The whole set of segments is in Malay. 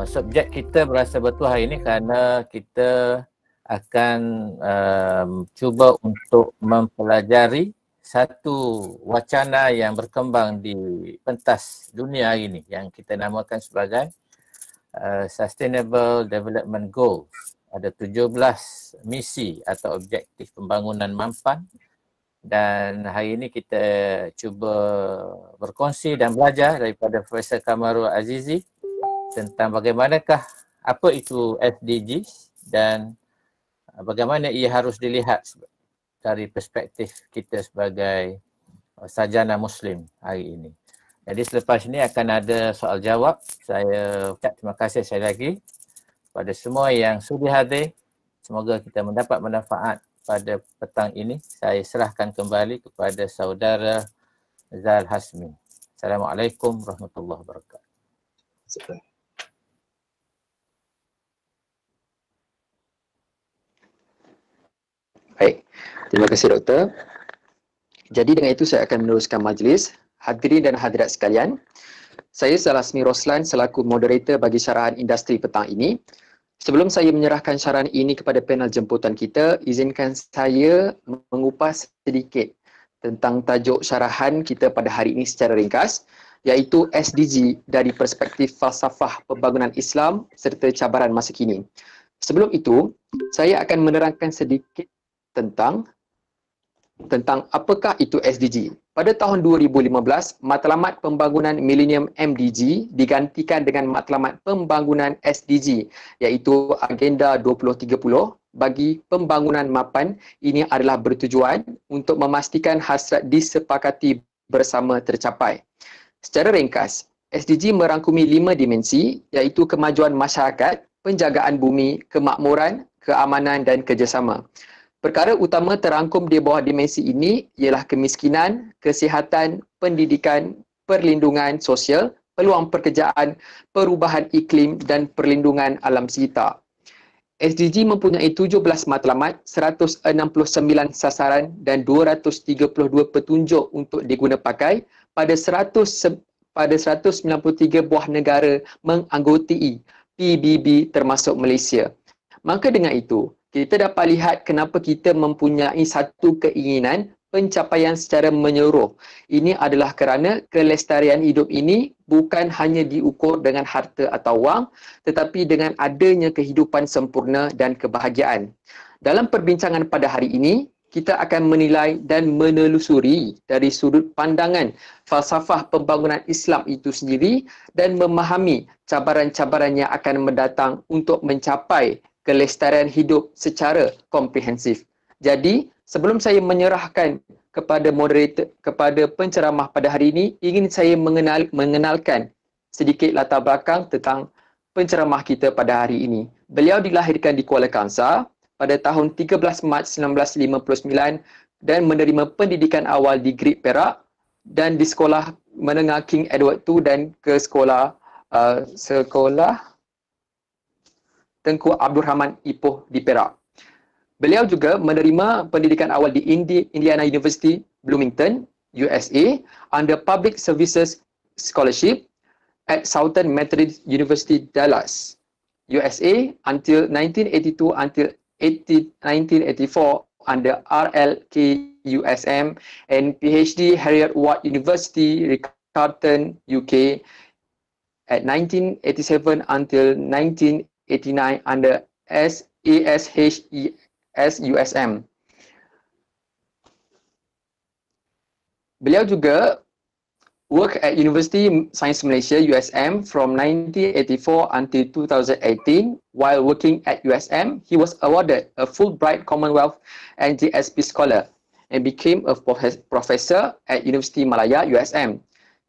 Subjek kita berasa betul hari ini kerana kita akan cuba untuk mempelajari satu wacana yang berkembang di pentas dunia hari ini yang kita namakan sebagai Sustainable Development Goals. Ada 17 misi atau objektif pembangunan mampan, dan hari ini kita cuba berkongsi dan belajar daripada Profesor Kamarul Azizi tentang bagaimanakah apa itu SDGs dan bagaimana ia harus dilihat dari perspektif kita sebagai sarjana Muslim hari ini. Jadi selepas ini akan ada soal jawab. Saya ucap terima kasih sekali lagi kepada semua yang sudi hadir. Semoga kita mendapat manfaat pada petang ini. Saya serahkan kembali kepada saudara Zal Hasmi. Assalamualaikum warahmatullahi wabarakatuh. Baik, terima kasih Doktor. Jadi dengan itu saya akan meneruskan majlis. Hadirin dan hadirat sekalian, saya Zal Hasmi Roslan selaku moderator bagi syarahan industri petang ini. Sebelum saya menyerahkan syarahan ini kepada panel jemputan kita, izinkan saya mengupas sedikit tentang tajuk syarahan kita pada hari ini secara ringkas, iaitu SDG dari perspektif falsafah pembangunan Islam serta cabaran masa kini. Sebelum itu, saya akan menerangkan sedikit tentang apakah itu SDG. Pada tahun 2015, matlamat pembangunan Millennium MDG digantikan dengan matlamat pembangunan SDG, iaitu Agenda 2030 bagi pembangunan mapan. Ini adalah bertujuan untuk memastikan hasrat disepakati bersama tercapai. Secara ringkas, SDG merangkumi 5 dimensi, iaitu kemajuan masyarakat, penjagaan bumi, kemakmuran, keamanan dan kerjasama. Perkara utama terangkum di bawah dimensi ini ialah kemiskinan, kesihatan, pendidikan, perlindungan sosial, peluang pekerjaan, perubahan iklim dan perlindungan alam sekitar. SDG mempunyai 17 matlamat, 169 sasaran dan 232 petunjuk untuk diguna pakai pada 193 buah negara menganggotai PBB termasuk Malaysia. Maka dengan itu, kita dapat lihat kenapa kita mempunyai satu keinginan pencapaian secara menyeluruh. Ini adalah kerana kelestarian hidup ini bukan hanya diukur dengan harta atau wang, tetapi dengan adanya kehidupan sempurna dan kebahagiaan. Dalam perbincangan pada hari ini, kita akan menilai dan menelusuri dari sudut pandangan falsafah pembangunan Islam itu sendiri dan memahami cabaran-cabaran yang akan mendatang untuk mencapai kelestarian hidup secara komprehensif. Jadi, sebelum saya menyerahkan kepada moderator, kepada penceramah pada hari ini, ingin saya mengenalkan sedikit latar belakang tentang penceramah kita pada hari ini. Beliau dilahirkan di Kuala Kangsar pada tahun 13 Mac 1959 dan menerima pendidikan awal di Grid Perak dan di sekolah menengah King Edward II dan ke sekolah Tengku Abdul Rahman Ipoh di Perak. Beliau juga menerima pendidikan awal di Indiana University, Bloomington, USA under Public Services Scholarship at Southern Methodist University, Dallas, USA until 1982 until 1984 under RLKUSM and PhD Heriot Watt University, Riccarton, UK at 1987 until 1989 under SASHES-USM. Beliau juga work at University Science Malaysia USM from 1984 until 2018. While working at USM, he was awarded a Fulbright Commonwealth and GSP Scholar and became a professor at University Malaya USM.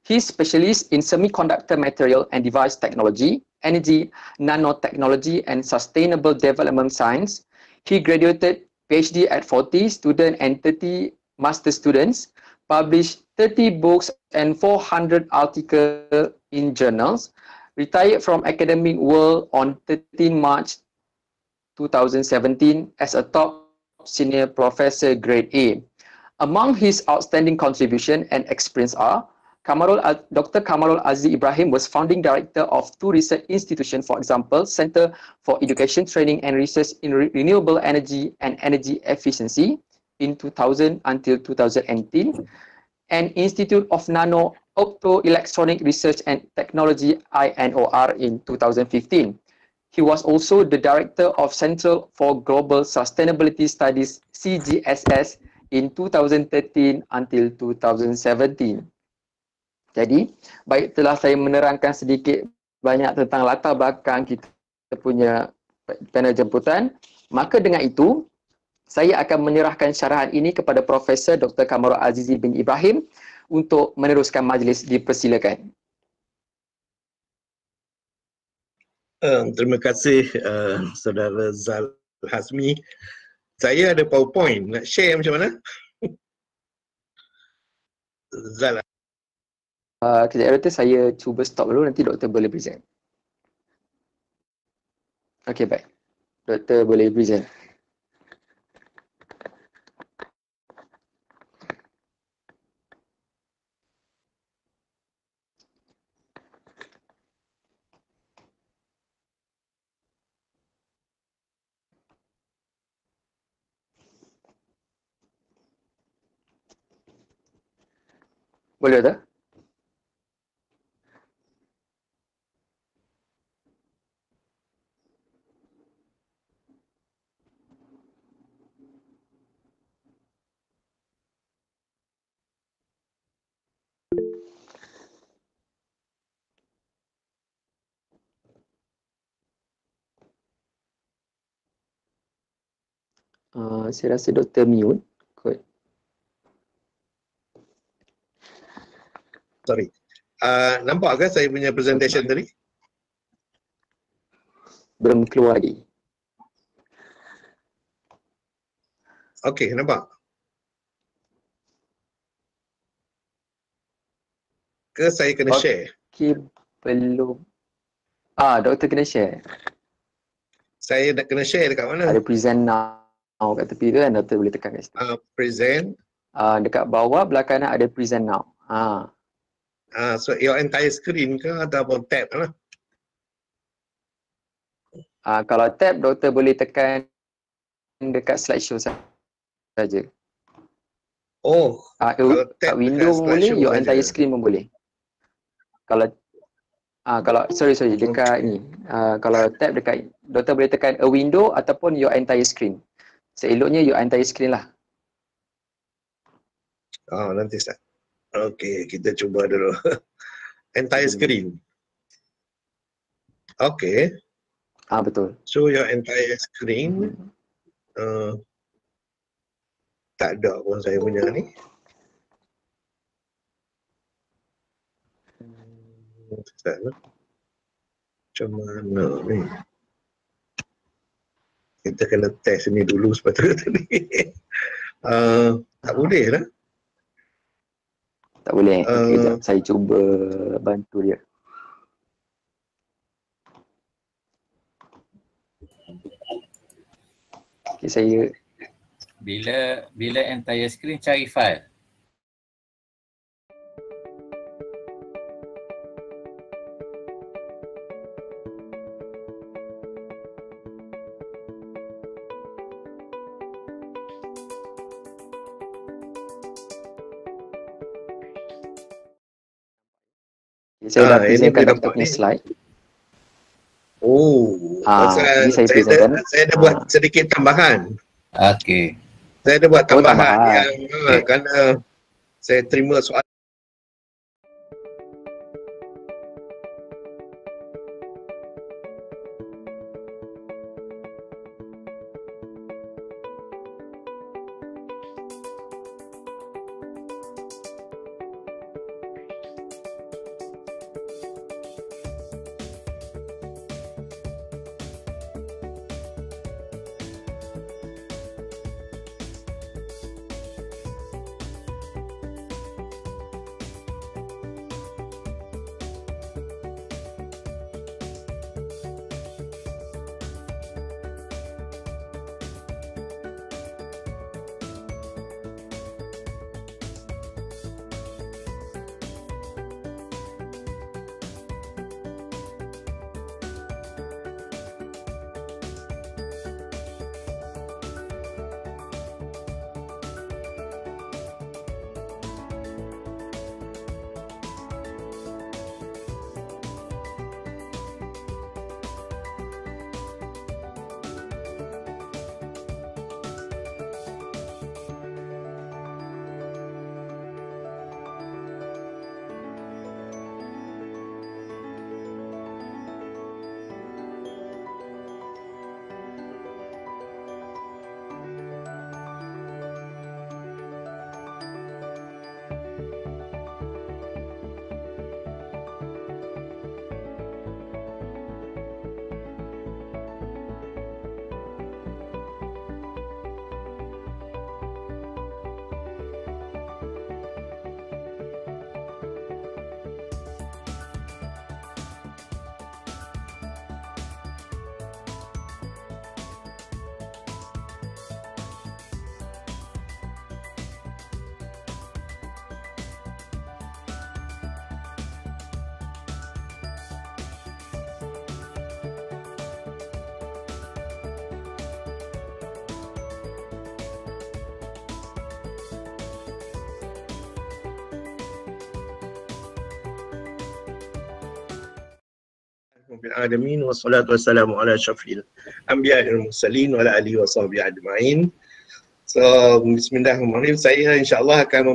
He specialized in semiconductor material and device technology, energy, nanotechnology, and sustainable development science. He graduated PhD at 40 students and 30 master students, published 30 books and 400 articles in journals, retired from academic world on 13 March 2017 as a top senior professor grade A. Among his outstanding contribution and experience are Dr. Kamarul Aziz Ibrahim was founding director of two research institutions, for example, Center for Education, Training and Research in Renewable Energy and Energy Efficiency in 2000 until 2018, and Institute of Nano Optoelectronic Research and Technology INOR in 2015. He was also the director of Central for Global Sustainability Studies CGSS in 2013 until 2017. Jadi, baik telah saya menerangkan sedikit banyak tentang latar belakang kita punya panel jemputan, maka dengan itu, saya akan menyerahkan syarahan ini kepada Profesor Dr. Kamarul Aziz bin Ibrahim untuk meneruskan majlis. Dipersilakan. Terima kasih Saudara Zal Hazmi. Saya ada PowerPoint, nak share macam mana? Zal. Kejap doktor, saya cuba stop dulu, nanti doktor boleh present. Okey, baik. Doktor boleh present. Boleh doktor? Saya rasa doktor mute kot. Sorry. Nampak ke saya punya presentation tadi? Belum keluar lagi. Okey, nampak? Ke saya kena share? Okey, belum. Doktor kena share. Saya nak kena share dekat mana? Ada present now kat tepi tu kan, doktor boleh tekan kat situ. Present. Dekat bawah belah kanan ada present now. So your entire screen ke ataupun tab lah? Kalau tab, doktor boleh tekan dekat slideshow saja. Oh, kalau kat tab window dekat pun boleh, your saja. entire screen pun boleh. Kalau sorry dekat ni. Kalau tab dekat, doktor boleh tekan a window ataupun your entire screen. Seeloknya your entire screen lah. Nanti start. Okey, kita cuba dulu. Entire screen. Okey. Betul. So your entire screen. Tak ada pun saya punya ni. Macam mana ni? Kita kena test ni dulu sepatutnya ni. Tak boleh lah. Tak boleh. Okay, sekejap. Saya cuba bantu dia. Okay, saya bila entire screen cari file. Saya dah presentkan doktor punya slide. Saya dah buat sedikit tambahan. Okey. Saya ada buat tambahan yang kerana saya terima soalan. rabbil alamin wassalatu wassalamu ala asyrafil anbiya'i wal mursalin wa ala alihi wa sahbihi ajma'in. So bismillahirrahmanirrahim, saya insya-Allah akan